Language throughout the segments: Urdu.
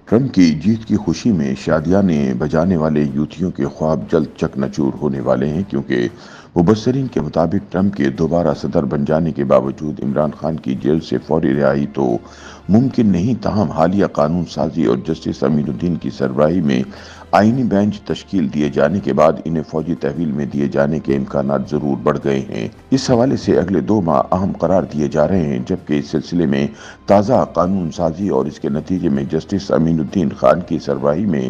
ٹرمپ کی جیت کی خوشی میں شادیانے بجانے والے یوتھیوں کے خواب جلد چکنچور ہونے والے ہیں، کیونکہ مبصرین کے مطابق ٹرمپ کے دوبارہ صدر بن جانے کے باوجود عمران خان کی جیل سے فوری رہائی تو ممکن نہیں، تاہم حالیہ قانون سازی اور جسٹس امین الدین کی سربراہی میں آئینی بینچ تشکیل دیے جانے کے بعد انہیں فوجی تحویل میں دیے جانے کے امکانات ضرور بڑھ گئے ہیں۔ اس حوالے سے اگلے 2 ماہ اہم قرار دیے جا رہے ہیں، جبکہ اس سلسلے میں تازہ قانون سازی اور اس کے نتیجے میں جسٹس امین الدین خان کی سربراہی میں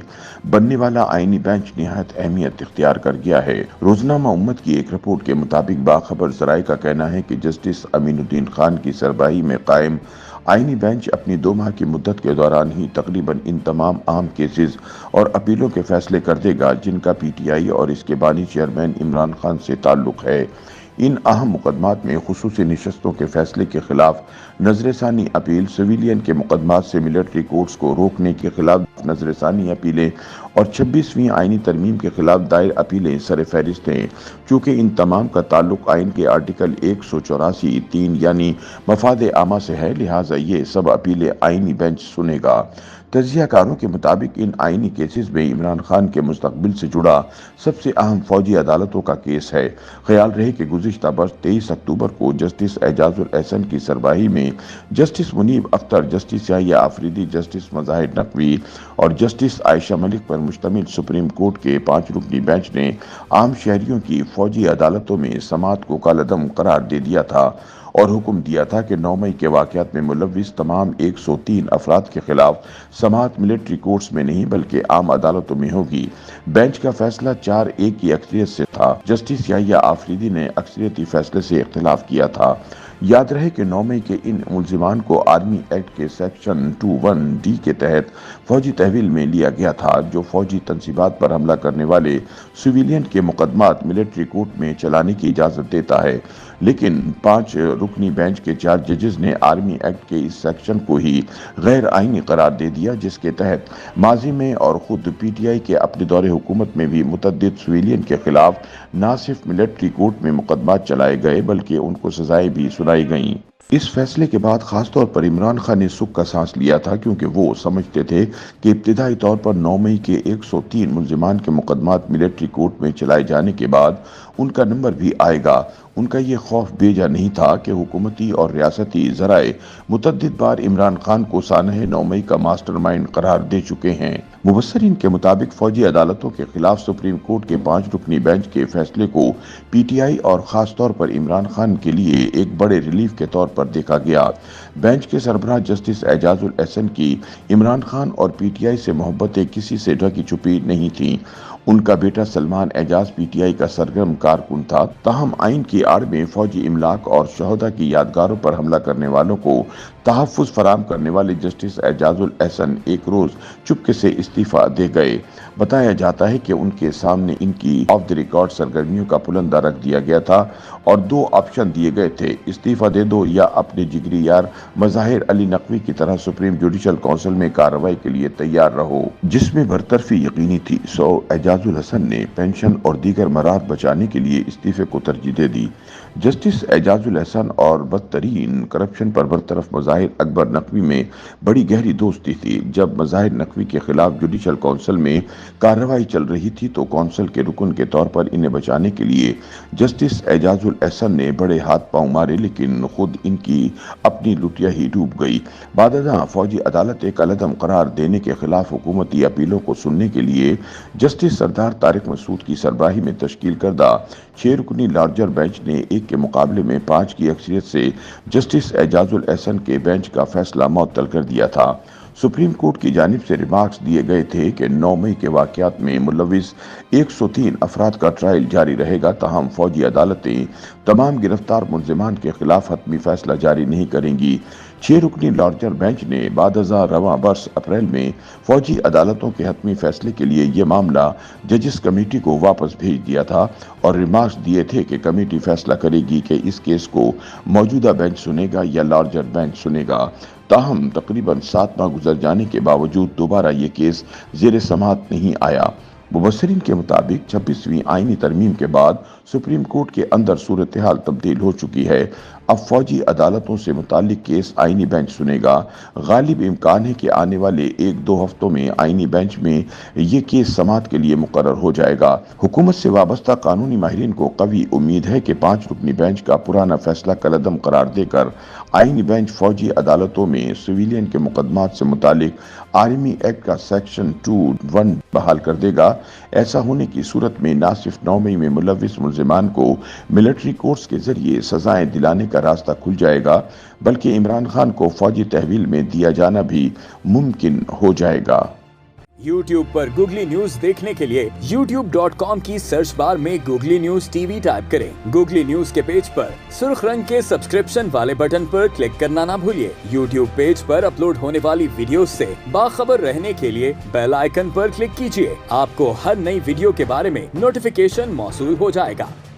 بننے والا آئینی بینچ نہایت اہمیت اختیار کر گیا ہے۔ روزنامہ امت کی ایک رپورٹ کے مطابق باخبر ذرائع کا کہنا ہے کہ جسٹس امین الدین خان کی سربراہی میں قائم آئینی بینچ اپنی 2 ماہ کی مدت کے دوران ہی تقریباً ان تمام اہم کیسز اور اپیلوں کے فیصلے کر دے گا جن کا پی ٹی آئی اور اس کے بانی چیئرمین عمران خان سے تعلق ہے۔ ان اہم مقدمات میں خصوصی نشستوں کے فیصلے کے خلاف نظر ثانی اپیل، سویلین کے مقدمات سے ملٹری کورٹس کو روکنے کے خلاف نظر ثانی اپیلیں اور 26ویں آئینی ترمیم کے خلاف دائر اپیلیں سر فہرست ہیں۔ چونکہ ان تمام کا تعلق آئین کے آرٹیکل 184(3) یعنی مفاد عامہ سے ہے، لہٰذا یہ سب اپیلیں آئینی بینچ سنے گا۔ تجزیہ کاروں کے مطابق ان آئینی کیسز میں عمران خان کے مستقبل سے جڑا سب سے اہم فوجی عدالتوں کا کیس ہے۔ خیال رہے کہ گزشتہ برس 23 اکتوبر کو جسٹس اعجاز الاحسن کی سربراہی میں جسٹس منیب اختر، جسٹس یحییٰ آفریدی، جسٹس مظاہر نقوی اور جسٹس عائشہ ملک پر مشتمل سپریم کورٹ کے 5 رکنی بینچ نے عام شہریوں کی فوجی عدالتوں میں سماعت کو کالعدم قرار دے دیا تھا اور حکم دیا تھا کہ 9 مئی کے واقعات میں ملوث تمام 103 افراد کے خلاف سماعت ملٹری کورٹس میں نہیں بلکہ عام عدالتوں میں ہوگی۔ بینچ کا فیصلہ 4-1 کی اکثریت سے تھا۔ جسٹس یحییٰ آفریدی نے اکثریتی فیصلے سے اختلاف کیا تھا۔ یاد رہے کہ 9 مئی کے ان ملزمان کو آرمی ایکٹ کے سیکشن 21(d) کے تحت فوجی تحویل میں لیا گیا تھا، جو فوجی تنصیبات پر حملہ کرنے والے سویلین کے مقدمات ملٹری کورٹ میں چلانے کی اجازت دیتا ہے، لیکن 5 رکنی بینچ کے 4 ججز نے آرمی ایکٹ کے اس سیکشن کو ہی غیر آئینی قرار دے دیا، جس کے تحت ماضی میں اور خود پی ٹی آئی کے اپنے دور حکومت میں بھی متعدد سویلین کے خلاف نہ صرف ملٹری کورٹ میں مقدمات چلائے گئے بلکہ ان کو سزائیں بھی سنائی گئیں۔ اس فیصلے کے بعد خاص طور پر عمران خان نے سکھ کا سانس لیا تھا، کیونکہ وہ سمجھتے تھے کہ ابتدائی طور پر 9 مئی کے 103 ملزمان کے مقدمات ملٹری کورٹ میں چلائے جانے کے بعد ان کا نمبر بھی آئے گا۔ ان کا یہ خوف بیجا نہیں تھا کہ حکومتی اور ریاستی ذرائع متعدد بار عمران خان کو سانحہ 9 مئی کا ماسٹر مائنڈ قرار دے چکے ہیں۔ مبصرین کے مطابق فوجی عدالتوں کے خلاف سپریم کورٹ کے 5 رکنی بینچ کے فیصلے کو پی ٹی آئی اور خاص طور پر عمران خان کے لیے ایک بڑے ریلیف کے طور پر دیکھا گیا۔ بینچ کے سربراہ جسٹس اعجاز الاحسن کی عمران خان اور پی ٹی آئی سے محبتیں کسی سے ڈھکی چھپی نہیں تھیں۔ ان کا بیٹا سلمان اعجاز پی ٹی آئی کا سرگرم کارکن تھا، تاہم آئین کی آڑ میں فوجی املاک اور شہداء کی یادگاروں پر حملہ کرنے والوں کو تحفظ فراہم کرنے والے جسٹس اعجاز الاحسن ایک روز چپکے سے استعفیٰ دے گئے۔ بتایا جاتا ہے کہ ان کے سامنے ان کی آف دی ریکارڈ سرگرمیوں کا پلندہ رکھ دیا گیا تھا اور 2 آپشن دیے گئے تھے: استعفیٰ دے دو یا اپنے جگری یار مظاہر علی نقوی کی طرح سپریم جوڈیشل کونسل میں کارروائی کے لیے تیار رہو، جس میں برطرفی یقینی تھی۔ اعجاز الاحسن نے پینشن اور دیگر مراحت بچانے کے لیے استعفے کو ترجیح دے دی۔ جسٹس اعجاز الاحسن اور بدترین کرپشن پر برطرف مظاہر اکبر نقوی میں بڑی گہری دوستی تھی۔ جب مظاہر نقوی کے خلاف جوڈیشل کونسل میں کارروائی چل رہی تھی تو کونسل کے رکن کے طور پر انہیں بچانے کے لیے جسٹس اعجاز الاحسن نے بڑے ہاتھ پاؤں مارے، لیکن خود ان کی اپنی لٹیا ہی ڈوب گئی۔ بعد ازاں فوجی عدالت ایک العدم قرار دینے کے خلاف حکومتی اپیلوں کو سننے کے لیے جسٹس سردار طارق مسعود کی سربراہی میں تشکیل کردہ 6 رکنی لارجر بینچ نے 1 کے مقابلے میں 5 کی اکثریت سے جسٹس اعجاز الاحسن کے بینچ کا فیصلہ معطل کر دیا تھا۔ سپریم کورٹ کی جانب سے ریمارکس دیے گئے تھے کہ 9 مئی کے واقعات میں ملوث 103 افراد کا ٹرائل جاری رہے گا، تاہم فوجی عدالتیں تمام گرفتار ملزمان کے خلاف حتمی فیصلہ جاری نہیں کریں گی۔ 6 رکنی لارجر بینچ نے بعد ازاں رواں برس اپریل میں فوجی عدالتوں کے حتمی فیصلے کے لیے یہ معاملہ ججز کمیٹی کو واپس بھیج دیا تھا اور ریمارکس دیے تھے کہ کمیٹی فیصلہ کرے گی کہ اس کیس کو موجودہ بینچ سنے گا یا لارجر بینچ سنے گا۔ تاہم تقریباً 7 ماہ گزر جانے کے باوجود دوبارہ یہ کیس زیر سماعت نہیں آیا۔ مبصرین کے مطابق 26ویں آئینی ترمیم کے بعد سپریم کورٹ کے اندر صورتحال تبدیل ہو چکی ہے۔ اب فوجی عدالتوں سے متعلق کیس آئینی بینچ سنے گا۔ غالب امکان ہے کہ آنے والے 1-2 ہفتوں میں آئینی بینچ میں یہ کیس سماعت کے لیے مقرر ہو جائے گا۔ حکومت سے وابستہ قانونی ماہرین کو قوی امید ہے کہ 5 رکنی بینچ کا پرانا فیصلہ کالعدم قرار دے کر آئینی بینچ فوجی عدالتوں میں سویلین کے مقدمات سے متعلق آرمی ایکٹ کا سیکشن 2(1) بحال کر دے گا۔ ایسا ہونے کی صورت میں نہ صرف 9 مئی میں ملوث ملزمان کو ملٹری کورٹس کے ذریعے سزائیں دلانے کا راستہ کھل جائے گا، بلکہ عمران خان کو فوجی تحویل میں دیا جانا بھی ممکن ہو جائے گا۔ YouTube پر گوگلی نیوز دیکھنے کے لیے youtube.com کی سرچ بار میں googly news T V type کریں۔ گوگلی نیوز کے پیج پر سرخ رنگ کے سبسکرپشن والے بٹن پر کلک کرنا نہ بھولیے۔ YouTube پیج پر اپلوڈ ہونے والی ویڈیوز سے باخبر رہنے کے لیے بیل آئیکن پر کلک کیجیے۔ آپ کو ہر نئی ویڈیو کے بارے میں نوٹیفیکیشن موصول ہو جائے گا۔